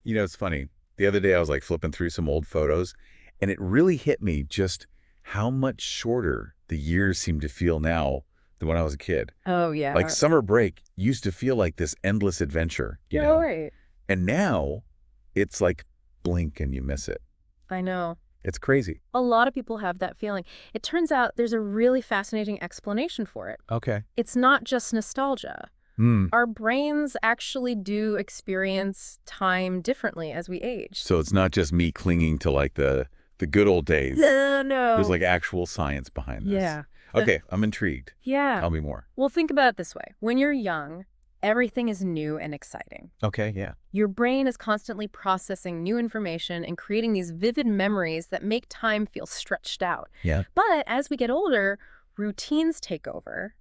It's funny. The other day I was like flipping through some old photos, and it really hit me just how much shorter the years seem to feel now than when I was a kid. Oh, Like yeah. summer break used to feel like this endless adventure, Yeah, right. And now it's like blink and you miss it. I know. It's crazy. A lot of people have that feeling. It turns out there's a really fascinating explanation for it. Okay. It's not just nostalgia. Hmm. Our brains actually do experience time differently as we age. So it's not just me clinging to like the good old days. No. There's like actual science behind this. Yeah. Okay, I'm intrigued. Yeah. Tell me more. Well, think about it this way. When you're young, everything is new and exciting. Okay, yeah. Your brain is constantly processing new information and creating these vivid memories that make time feel stretched out. Yeah. But as we get older, routines take over,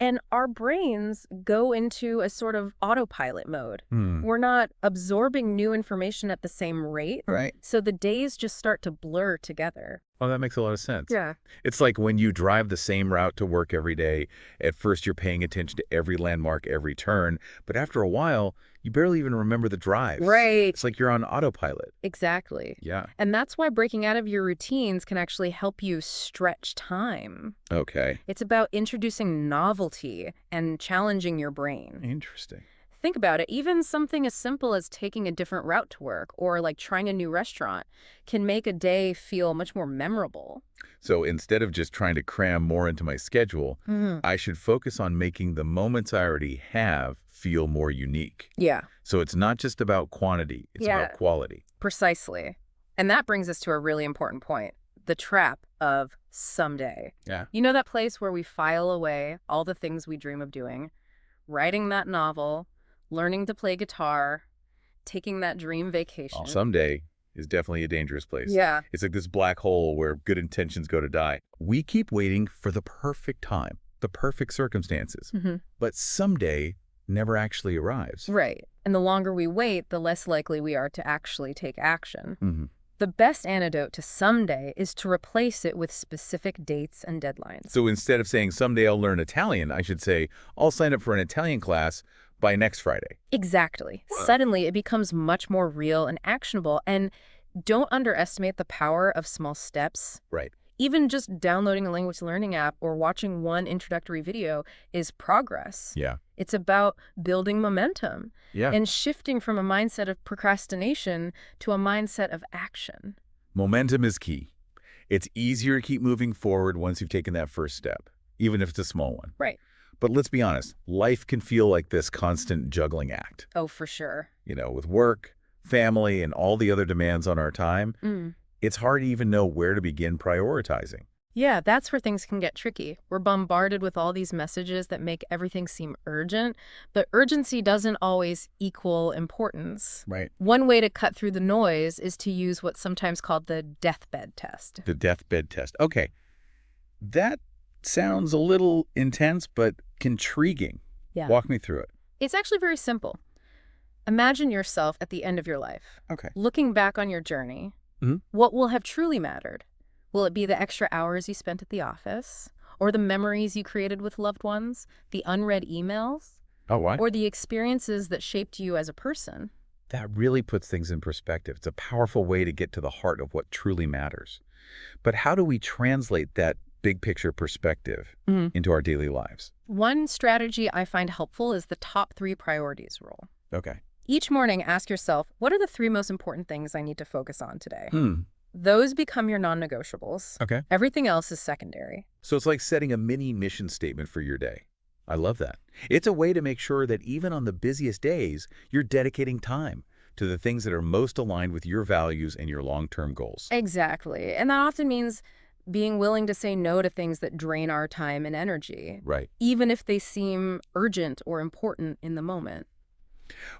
and our brains go into a sort of autopilot mode. Hmm. We're not absorbing new information at the same rate, Right. so the days just start to blur together. Oh, that makes a lot of sense. Yeah. It's like when you drive the same route to work every day, at first you're paying attention to every landmark, every turn, but after a while, you barely even remember the drives. Right. It's like you're on autopilot. Exactly. Yeah. And that's why breaking out of your routines can actually help you stretch time. Okay. It's about introducing novelty and challenging your brain. Interesting. Think about it. Even something as simple as taking a different route to work or like trying a new restaurant can make a day feel much more memorable. So instead of just trying to cram more into my schedule, I should focus on making the moments I already have feel more unique. Yeah, So it's not just about quantity, it's about quality. precisely. And that brings us to a really important point, the trap of someday. Yeah. You know that place where we file away all the things we dream of doing, writing that novel, learning to play guitar, taking that dream vacation. Oh, someday is definitely a dangerous place. Yeah. It's like this black hole where good intentions go to die. We keep waiting for the perfect time, the perfect circumstances, but someday never actually arrives. Right. And the longer we wait, the less likely we are to actually take action. Mm-hmm. The best antidote to someday is to replace it with specific dates and deadlines. So instead of saying someday I'll learn Italian, I should say I'll sign up for an Italian class by next Friday. Exactly. Suddenly, it becomes much more real and actionable. And don't underestimate the power of small steps. Right. Even just downloading a language learning app or watching one introductory video is progress. Yeah. It's about building momentum Yeah. and shifting from a mindset of procrastination to a mindset of action. Momentum is key. It's easier to keep moving forward once you've taken that first step, even if it's a small one. Right. But let's be honest, life can feel like this constant juggling act. Oh, for sure. With work, family, and all the other demands on our time, it's hard to even know where to begin prioritizing. Yeah, that's where things can get tricky. We're bombarded with all these messages that make everything seem urgent, but urgency doesn't always equal importance. Right. One way to cut through the noise is to use what's sometimes called the deathbed test. The deathbed test. Okay. That sounds a little intense, but intriguing. Yeah. Walk me through it. It's actually very simple. Imagine yourself at the end of your life. Okay. Looking back on your journey, Mhm. what will have truly mattered? Will it be the extra hours you spent at the office? Or the memories you created with loved ones? The unread emails? Oh, what? Or the experiences that shaped you as a person? That really puts things in perspective. It's a powerful way to get to the heart of what truly matters. But how do we translate that big picture perspective into our daily lives? One strategy I find helpful is the top 3 priorities rule. Okay. Each morning, ask yourself, what are the 3 most important things I need to focus on today? Hmm. Those become your non-negotiables. Okay. Everything else is secondary. So it's like setting a mini mission statement for your day. I love that. It's a way to make sure that even on the busiest days, you're dedicating time to the things that are most aligned with your values and your long-term goals. Exactly. And that often means being willing to say no to things that drain our time and energy, Right. even if they seem urgent or important in the moment.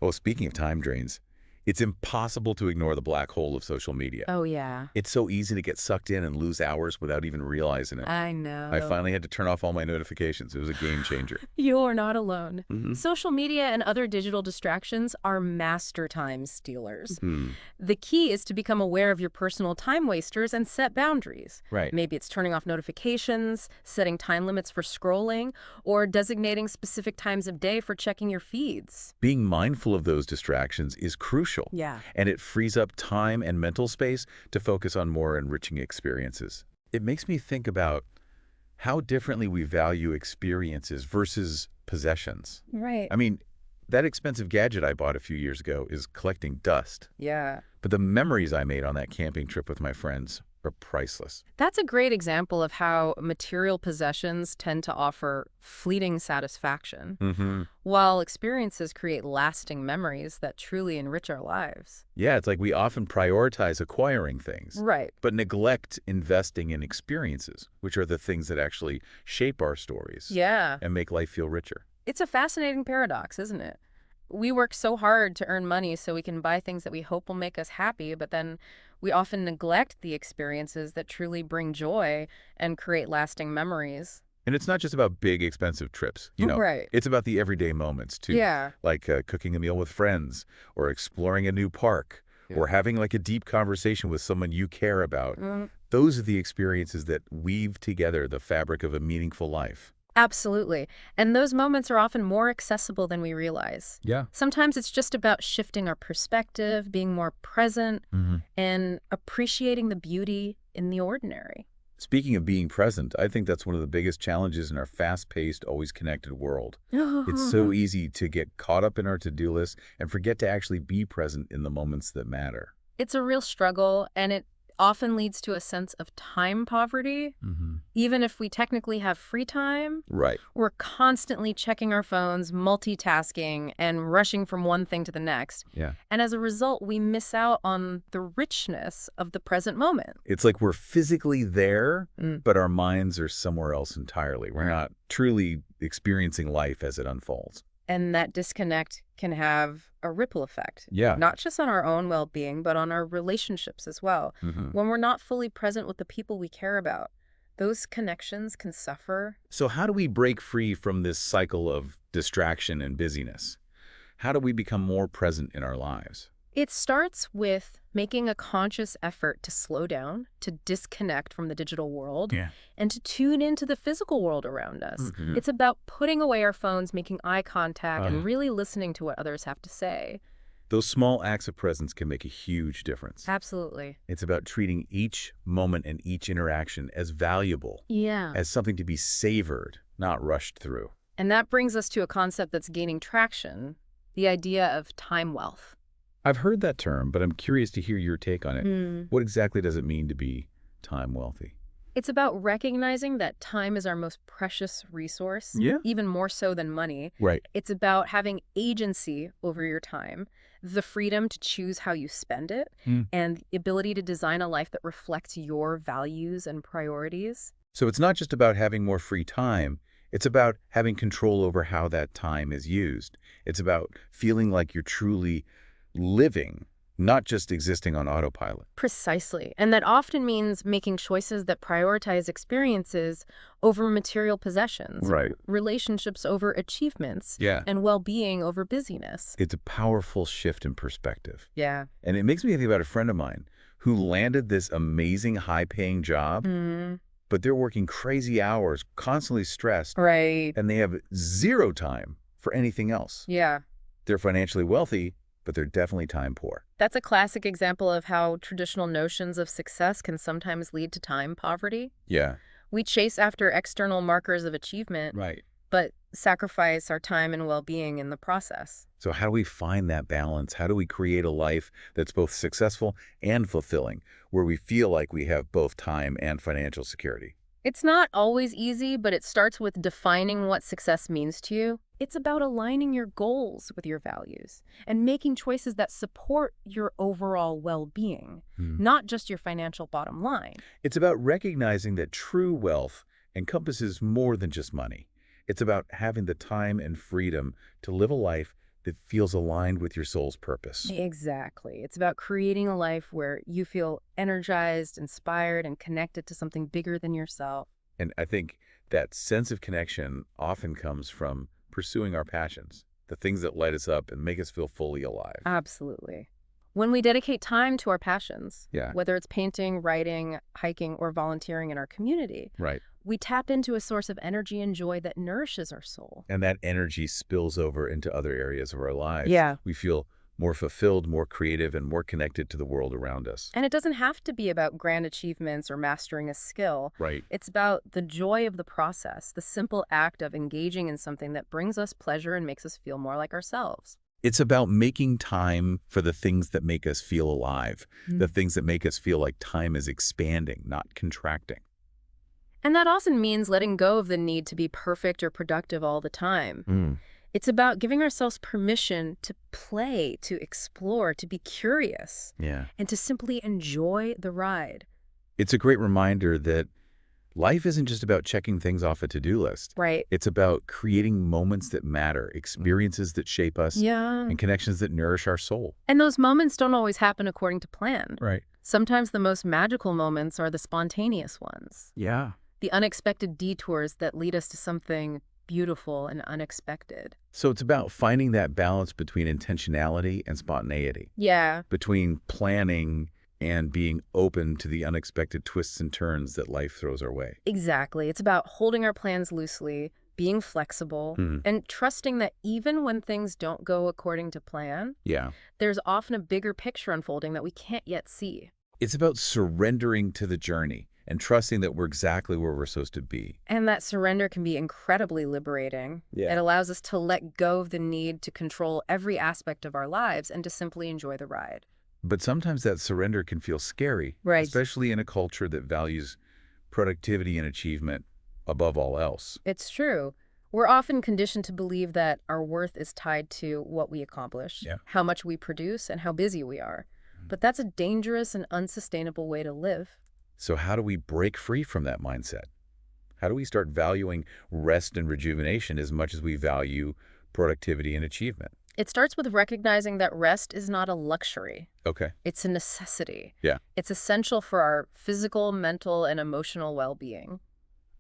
Oh, speaking of time drains, it's impossible to ignore the black hole of social media. Oh, yeah. It's so easy to get sucked in and lose hours without even realizing it. I know. I finally had to turn off all my notifications. It was a game changer. You're not alone. Mhm. Social media and other digital distractions are master time stealers. Hmm. The key is to become aware of your personal time wasters and set boundaries. Right. Maybe it's turning off notifications, setting time limits for scrolling, or designating specific times of day for checking your feeds. Being mindful of those distractions is crucial beneficial. Yeah. And it frees up time and mental space to focus on more enriching experiences. It makes me think about how differently we value experiences versus possessions. Right. I mean, that expensive gadget I bought a few years ago is collecting dust, Yeah. but the memories I made on that camping trip with my friends are priceless. That's a great example of how material possessions tend to offer fleeting satisfaction, Mm-hmm. while experiences create lasting memories that truly enrich our lives. Yeah, it's like we often prioritize acquiring things, Right. but neglect investing in experiences, which are the things that actually shape our stories Yeah. and make life feel richer. It's a fascinating paradox, isn't it? We work so hard to earn money so we can buy things that we hope will make us happy, but then we often neglect the experiences that truly bring joy and create lasting memories. And it's not just about big, expensive trips, you know. Right. It's about the everyday moments, too. Yeah. Like cooking a meal with friends, or exploring a new park, or having like a deep conversation with someone you care about. Mm, Those are the experiences that weave together the fabric of a meaningful life. absolutely. And those moments are often more accessible than we realize. Yeah. Sometimes it's just about shifting our perspective, being more present, Mm-hmm. and appreciating the beauty in the ordinary. Speaking of being present, I think that's one of the biggest challenges in our fast-paced, always connected world. It's so easy to get caught up in our to-do list and forget to actually be present in the moments that matter. It's a real struggle, and it often leads to a sense of time poverty. Mm-hmm. Even if we technically have free time, Right. we're constantly checking our phones, multitasking, and rushing from one thing to the next. Yeah. And as a result, we miss out on the richness of the present moment. It's like we're physically there, Mm. but our minds are somewhere else entirely. We're not truly experiencing life as it unfolds. And that disconnect can have a ripple effect, Yeah. not just on our own well-being, but on our relationships as well. Mm-hmm. When we're not fully present with the people we care about, those connections can suffer. So how do we break free from this cycle of distraction and busyness? How do we become more present in our lives? It starts with making a conscious effort to slow down, to disconnect from the digital world, Yeah. and to tune into the physical world around us. Mhm. It's about putting away our phones, making eye contact, Ah. and really listening to what others have to say. Those small acts of presence can make a huge difference. Absolutely. It's about treating each moment and each interaction as valuable, Yeah. as something to be savored, not rushed through. And that brings us to a concept that's gaining traction, the idea of time wealth. I've heard that term, but I'm curious to hear your take on it. Hmm. What exactly does it mean to be time wealthy? It's about recognizing that time is our most precious resource, Yeah. even more so than money. Right. It's about having agency over your time, the freedom to choose how you spend it, Mm. and the ability to design a life that reflects your values and priorities. So it's not just about having more free time. It's about having control over how that time is used. It's about feeling like you're truly living, not just existing on autopilot. Precisely. And that often means making choices that prioritize experiences over material possessions, Right. relationships over achievements, Yeah. and well-being over busyness. It's a powerful shift in perspective. Yeah. And it makes me think about a friend of mine who landed this amazing high-paying job, Mm, but they're working crazy hours, constantly stressed, right. and they have zero time for anything else. Yeah. They're financially wealthy, but they're definitely time poor. That's a classic example of how traditional notions of success can sometimes lead to time poverty. Yeah. We chase after external markers of achievement, Right. but sacrifice our time and well-being in the process. So how do we find that balance? How do we create a life that's both successful and fulfilling, where we feel like we have both time and financial security? It's not always easy, but it starts with defining what success means to you. It's about aligning your goals with your values and making choices that support your overall well-being, not just your financial bottom line. It's about recognizing that true wealth encompasses more than just money. It's about having the time and freedom to live a life that feels aligned with your soul's purpose. Exactly. It's about creating a life where you feel energized, inspired, and connected to something bigger than yourself. And I think that sense of connection often comes from pursuing our passions, the things that light us up and make us feel fully alive. Absolutely. When we dedicate time to our passions, Yeah. whether it's painting, writing, hiking, or volunteering in our community, Right. we tap into a source of energy and joy that nourishes our soul. And that energy spills over into other areas of our lives. Yeah. We feel more fulfilled, more creative, and more connected to the world around us. And it doesn't have to be about grand achievements or mastering a skill. Right. It's about the joy of the process, the simple act of engaging in something that brings us pleasure and makes us feel more like ourselves. It's about making time for the things that make us feel alive, the things that make us feel like time is expanding, not contracting. And that often means letting go of the need to be perfect or productive all the time. Mm. It's about giving ourselves permission to play, to explore, to be curious, Yeah. and to simply enjoy the ride. It's a great reminder that life isn't just about checking things off a to-do list. Right. It's about creating moments that matter, experiences that shape us, Yeah. and connections that nourish our soul. And those moments don't always happen according to plan. Right. Sometimes the most magical moments are the spontaneous ones, Yeah. the unexpected detours that lead us to something beautiful and unexpected. So it's about finding that balance between intentionality and spontaneity, Yeah. between planning and being open to the unexpected twists and turns that life throws our way. Exactly. It's about holding our plans loosely, being flexible, Hmm. and trusting that even when things don't go according to plan, Yeah. there's often a bigger picture unfolding that we can't yet see. It's about surrendering to the journey and trusting that we're exactly where we're supposed to be. And that surrender can be incredibly liberating. Yeah. It allows us to let go of the need to control every aspect of our lives and to simply enjoy the ride. But sometimes that surrender can feel scary, Right. especially in a culture that values productivity and achievement above all else. It's true. We're often conditioned to believe that our worth is tied to what we accomplish, Yeah. how much we produce, and how busy we are. But that's a dangerous and unsustainable way to live. So how do we break free from that mindset? How do we start valuing rest and rejuvenation as much as we value productivity and achievement? It starts with recognizing that rest is not a luxury. Okay. It's a necessity. Yeah. It's essential for our physical, mental, and emotional well-being.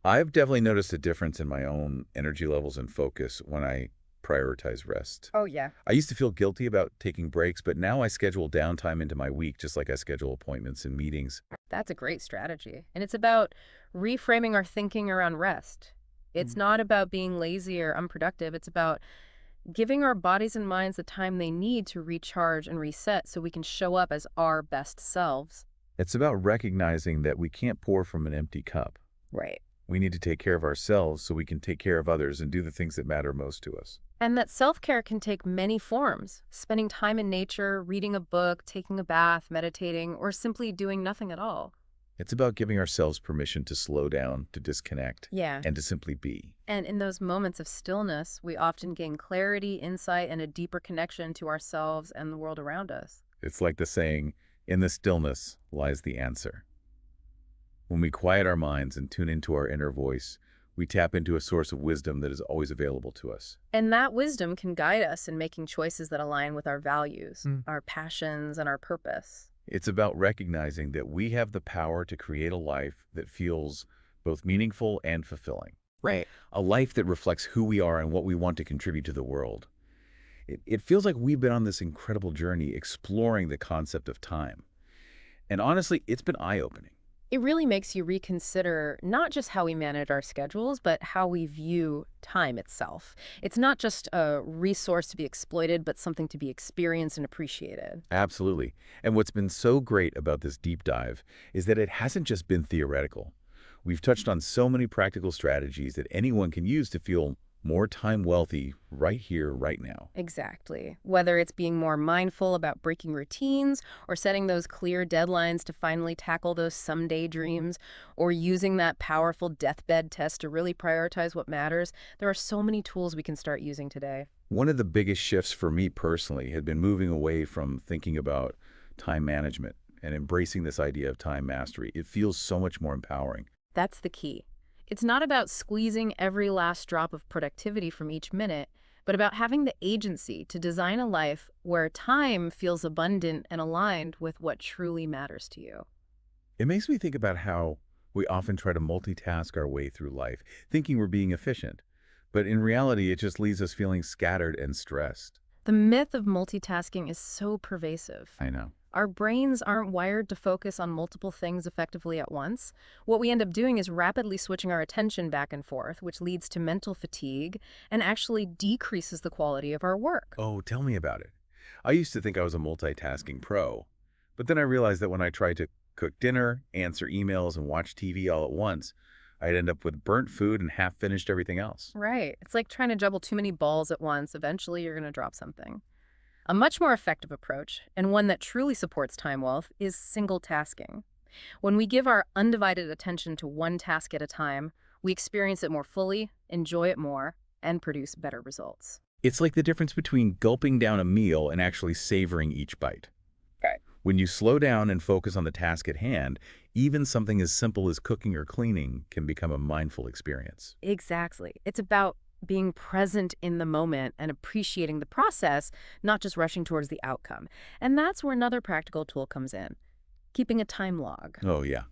I've definitely noticed a difference in my own energy levels and focus when I prioritize rest. Oh, yeah. I used to feel guilty about taking breaks, but now I schedule downtime into my week just like I schedule appointments and meetings. That's a great strategy. And it's about reframing our thinking around rest. It's not about being lazy or unproductive. It's about giving our bodies and minds the time they need to recharge and reset so we can show up as our best selves. It's about recognizing that we can't pour from an empty cup. Right. We need to take care of ourselves so we can take care of others and do the things that matter most to us. And that self-care can take many forms. Spending time in nature, reading a book, taking a bath, meditating, or simply doing nothing at all. It's about giving ourselves permission to slow down, to disconnect, Yeah. and to simply be. And in those moments of stillness, we often gain clarity, insight, and a deeper connection to ourselves and the world around us. It's like the saying, in the stillness lies the answer. When we quiet our minds and tune into our inner voice, we tap into a source of wisdom that is always available to us. And that wisdom can guide us in making choices that align with our values, Mm. our passions, and our purpose. It's about recognizing that we have the power to create a life that feels both meaningful and fulfilling. Right. A life that reflects who we are and what we want to contribute to the world. It feels like we've been on this incredible journey exploring the concept of time. And honestly, it's been eye-opening. It really makes you reconsider not just how we manage our schedules, but how we view time itself. It's not just a resource to be exploited, but something to be experienced and appreciated. Absolutely. And what's been so great about this deep dive is that it hasn't just been theoretical. We've touched on so many practical strategies that anyone can use to feel more time wealthy right here, right now. Exactly. Whether it's being more mindful about breaking routines or setting those clear deadlines to finally tackle those someday dreams or using that powerful deathbed test to really prioritize what matters, there are so many tools we can start using today. One of the biggest shifts for me personally had been moving away from thinking about time management and embracing this idea of time mastery. It feels so much more empowering. That's the key. It's not about squeezing every last drop of productivity from each minute, but about having the agency to design a life where time feels abundant and aligned with what truly matters to you. It makes me think about how we often try to multitask our way through life, thinking we're being efficient. But in reality, it just leaves us feeling scattered and stressed. The myth of multitasking is so pervasive. I know. Our brains aren't wired to focus on multiple things effectively at once. What we end up doing is rapidly switching our attention back and forth, which leads to mental fatigue and actually decreases the quality of our work. Oh, tell me about it. I used to think I was a multitasking pro, but then I realized that when I tried to cook dinner, answer emails, and watch TV all at once, I'd end up with burnt food and half finished everything else. Right. It's like trying to juggle too many balls at once. Eventually, you're going to drop something. A much more effective approach, and one that truly supports time wealth, is single tasking. When we give our undivided attention to one task at a time, we experience it more fully, enjoy it more, and produce better results. It's like the difference between gulping down a meal and actually savoring each bite. Right. When you slow down and focus on the task at hand, even something as simple as cooking or cleaning can become a mindful experience. Exactly. It's about being present in the moment and appreciating the process, not just rushing towards the outcome. And that's where another practical tool comes in, keeping a time log. Oh, yeah.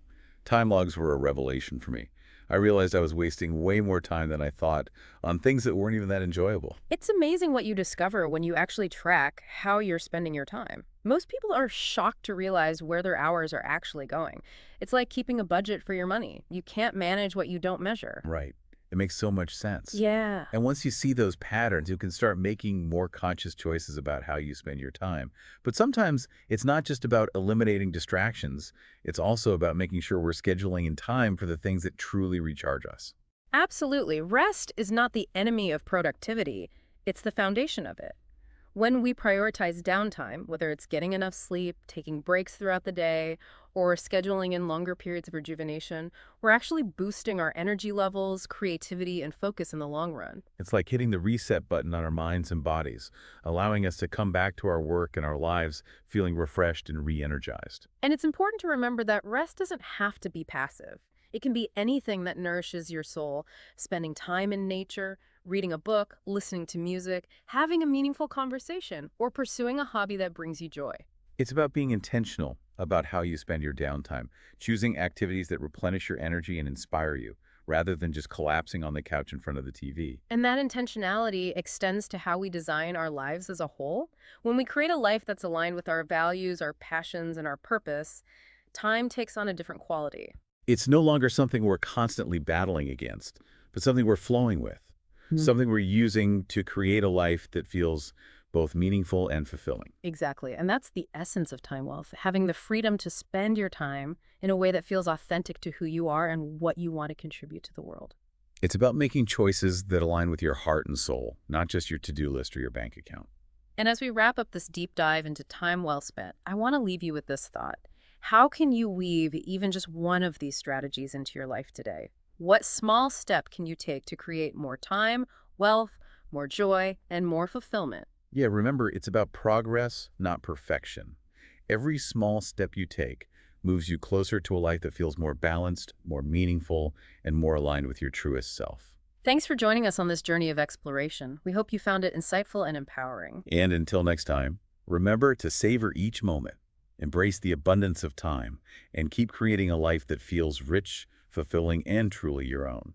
Time logs were a revelation for me. I realized I was wasting way more time than I thought on things that weren't even that enjoyable. It's amazing what you discover when you actually track how you're spending your time. Most people are shocked to realize where their hours are actually going. It's like keeping a budget for your money. You can't manage what you don't measure. Right. It makes so much sense. Yeah. And once you see those patterns, you can start making more conscious choices about how you spend your time. But sometimes it's not just about eliminating distractions. It's also about making sure we're scheduling in time for the things that truly recharge us. Absolutely. Rest is not the enemy of productivity. It's the foundation of it. When we prioritize downtime, whether it's getting enough sleep, taking breaks throughout the day, or scheduling in longer periods of rejuvenation, we're actually boosting our energy levels, creativity, and focus in the long run. It's like hitting the reset button on our minds and bodies, allowing us to come back to our work and our lives feeling refreshed and re-energized. And it's important to remember that rest doesn't have to be passive. It can be anything that nourishes your soul, spending time in nature, reading a book, listening to music, having a meaningful conversation, or pursuing a hobby that brings you joy. It's about being intentional about how you spend your downtime, choosing activities that replenish your energy and inspire you, rather than just collapsing on the couch in front of the TV. And that intentionality extends to how we design our lives as a whole. When we create a life that's aligned with our values, our passions, and our purpose, time takes on a different quality. It's no longer something we're constantly battling against, but something we're flowing with, something we're using to create a life that feels both meaningful and fulfilling. Exactly. And that's the essence of time wealth, having the freedom to spend your time in a way that feels authentic to who you are and what you want to contribute to the world. It's about making choices that align with your heart and soul, not just your to-do list or your bank account. And as we wrap up this deep dive into time well spent, I want to leave you with this thought. How can you weave even just one of these strategies into your life today? What small step can you take to create more time, wealth, more joy, and more fulfillment? Yeah, remember, it's about progress, not perfection. Every small step you take moves you closer to a life that feels more balanced, more meaningful, and more aligned with your truest self. Thanks for joining us on this journey of exploration. We hope you found it insightful and empowering. And until next time, remember to savor each moment, embrace the abundance of time, and keep creating a life that feels rich, fulfilling, and truly your own.